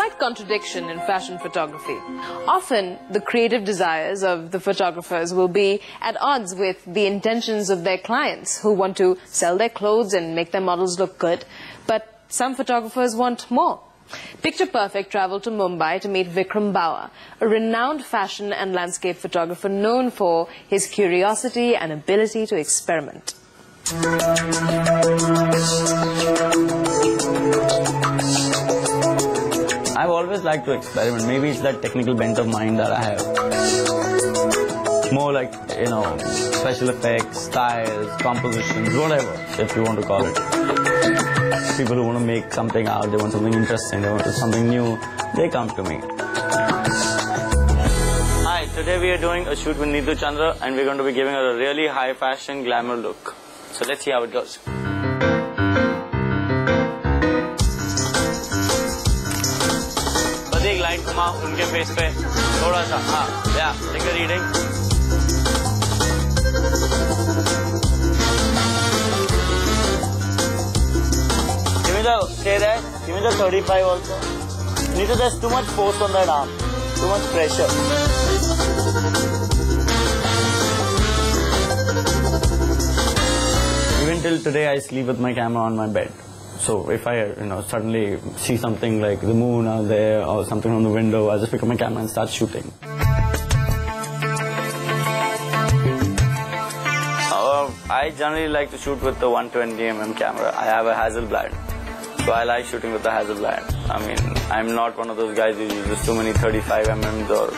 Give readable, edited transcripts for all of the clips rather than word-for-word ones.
slight contradiction in fashion photography. Often, the creative desires of the photographers will be at odds with the intentions of their clients who want to sell their clothes and make their models look good. But some photographers want more. Picture Perfect traveled to Mumbai to meet Vikram Bawa, a renowned fashion and landscape photographer known for his curiosity and ability to experiment. I've always liked to experiment. Maybe it's that technical bent of mind that I have. More like, special effects, styles, compositions, whatever, if you want to call it. People who want to make something out, they want something interesting, they want something new, they come to me. Hi, today we are doing a shoot with Neetu Chandra and we're going to be giving her a really high fashion glamour look. So let's see how it goes. एक light घुमा उनके face पे थोड़ा सा take a reading. Give me the, say that, give me the 35 also. Neither there's too much force on that arm, too much pressure. Even till today I sleep with my camera on my bed. So if I, suddenly see something like the moon out there or something on the window, I just pick up my camera and start shooting. I generally like to shoot with the 120mm camera. I have a Hasselblad, so I like shooting with the Hasselblad. I mean, I'm not one of those guys who uses too many 35mm, or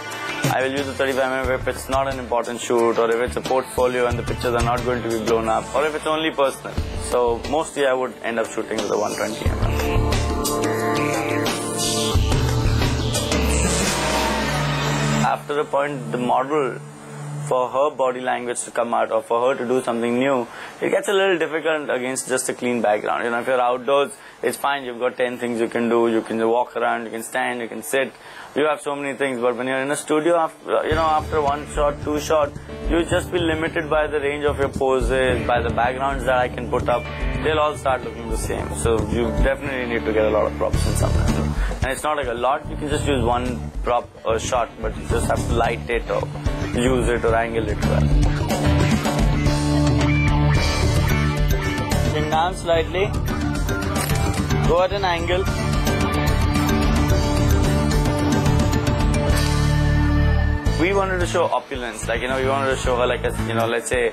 I will use the 35mm if it's not an important shoot, or if it's a portfolio and the pictures are not going to be blown up, or if it's only personal. So mostly I would end up shooting with a 120mm. After a point, the model, for her body language to come out or for her to do something new, it gets a little difficult against just a clean background. If you're outdoors, it's fine, you've got 10 things you can do, you can walk around, you can stand, you can sit, you have so many things. But when you're in a studio, after one shot, two shots, you'll just be limited by the range of your poses, by the backgrounds that I can put up. They'll all start looking the same. So you definitely need to get a lot of props in sometimes. And it's not like a lot, you can just use one prop or shot, but you just have to light it or use it or angle it well. Bring down slightly. Go at an angle. We wanted to show opulence, we wanted to show her like a, let's say,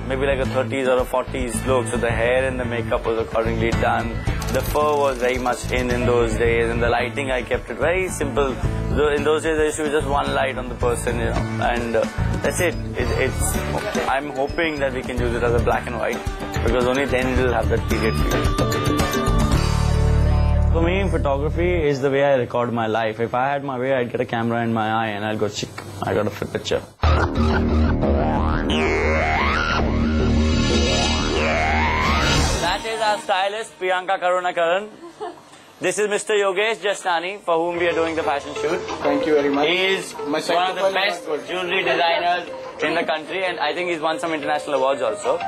maybe like a 30s or a 40s look. So the hair and the makeup was accordingly done. The fur was very much in those days, and the lighting, I kept it very simple. In those days, I used to use just one light on the person, and that's it. I'm hoping that we can use it as a black and white, because only then it will have that period feel. For me, photography is the way I record my life. If I had my way, I'd get a camera in my eye and I'll go, chick, I got a picture. That is our stylist, Priyanka Karunakaran. This is Mr. Yogesh Jasnani, for whom we are doing the fashion shoot. Thank you very much. He is one of the best jewelry designers in the country, and I think he's won some international awards also.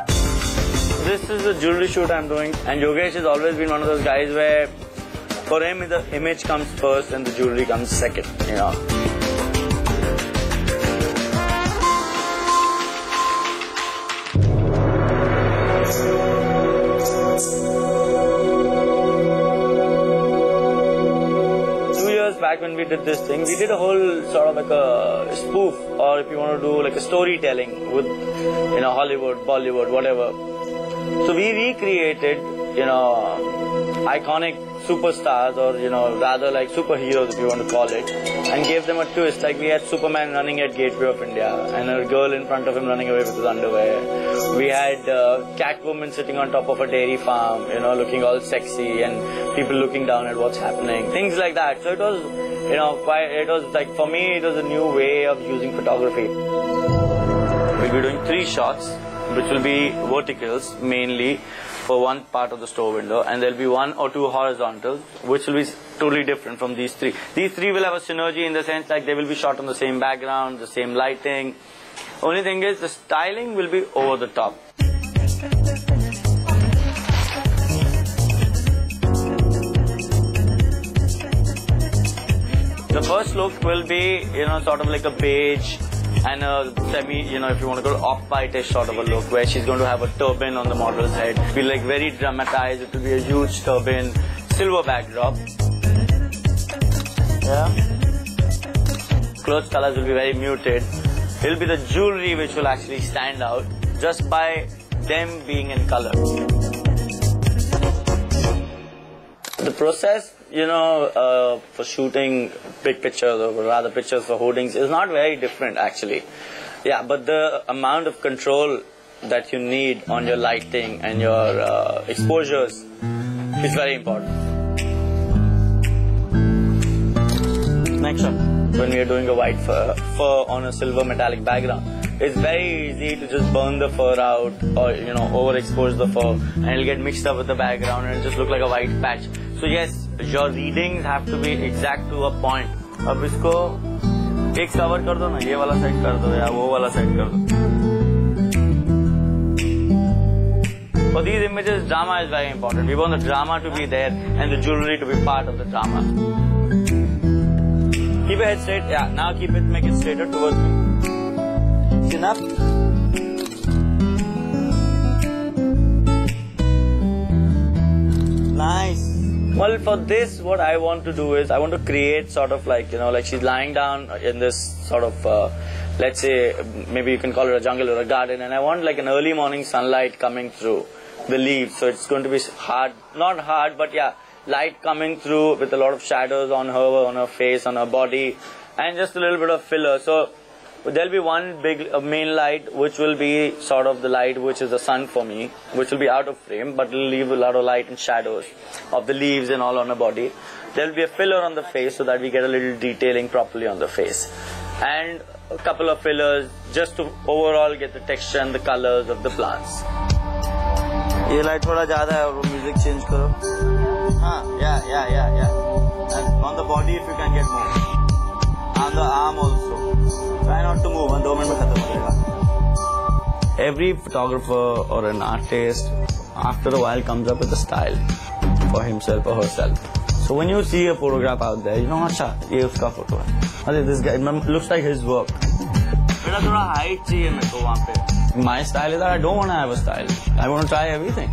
This is the jewelry shoot I'm doing, and Yogesh has always been one of those guys where for him the image comes first and the jewelry comes second, 2 years back when we did this thing, we did a whole sort of like a spoof, or if you want to do like a storytelling with, Hollywood, Bollywood, whatever. So we recreated, iconic superstars, or rather like superheroes, if you want to call it, and gave them a twist. Like we had Superman running at Gateway of India and a girl in front of him running away with his underwear. We had Catwoman sitting on top of a dairy farm, looking all sexy, and people looking down at what's happening, things like that. So it was, it was like, for me, it was a new way of using photography. We'll be doing 3 shots, which will be verticals mainly for one part of the store window, and there'll be 1 or 2 horizontals, which will be totally different from these 3. These 3 will have a synergy in the sense like they will be shot on the same background, the same lighting. Only thing is the styling will be over the top. The first look will be, sort of like a beige and a semi, if you want to go off-whitish sort of a look, where she's going to have a turban on the model's head. It'll be like very dramatized. It will be a huge turban, silver backdrop. Yeah. Clothes colors will be very muted. It'll be the jewelry which will actually stand out just by them being in color. The process, for shooting big pictures, or rather pictures for hoardings, is not very different actually. Yeah, but the amount of control that you need on your lighting and your exposures is very important. Next up, when we are doing a white fur on a silver metallic background, it's very easy to just burn the fur out or overexpose the fur, and it'll get mixed up with the background and it'll just look like a white patch. So yes, your readings have to be exact to a point. अब इसको एक cover कर दो ना, ये वाला side कर दो या वो वाला side कर दो. For these images, drama is very important. We want the drama to be there and the jewelry to be part of the drama. Keep your head straight. Yeah, now make it straighter towards me. Chin up. Nice. Well, for this, what I want to do is I want to create sort of like, like she's lying down in this sort of, let's say, maybe you can call it a jungle or a garden, and I want like an early morning sunlight coming through the leaves. So it's going to be hard, not hard, but yeah, light coming through with a lot of shadows on her face, on her body, and just a little bit of filler. So there'll be one big main light, which will be sort of the light which is the sun for me, which will be out of frame, but it'll leave a lot of light and shadows of the leaves and all on her body. There'll be a filler on the face so that we get a little detailing properly on the face, and a couple of fillers just to overall get the texture and the colors of the plants. ये light थोड़ा ज़्यादा है और वो music change करो. हाँ, yeah. And on the body, if you can get more. On the arm also. Try not to move. 2 minutes में खत्म हो जाएगा. Every photographer or an artist, after a while, comes up with a style for himself or herself. So when you see a photograph out there, अच्छा ये उसका photo है. अरे this guy looks like his work. मेरा थोड़ा height चाहिए मेरे को वहाँ पे. My style is that I don't want to have a style. I want to try everything.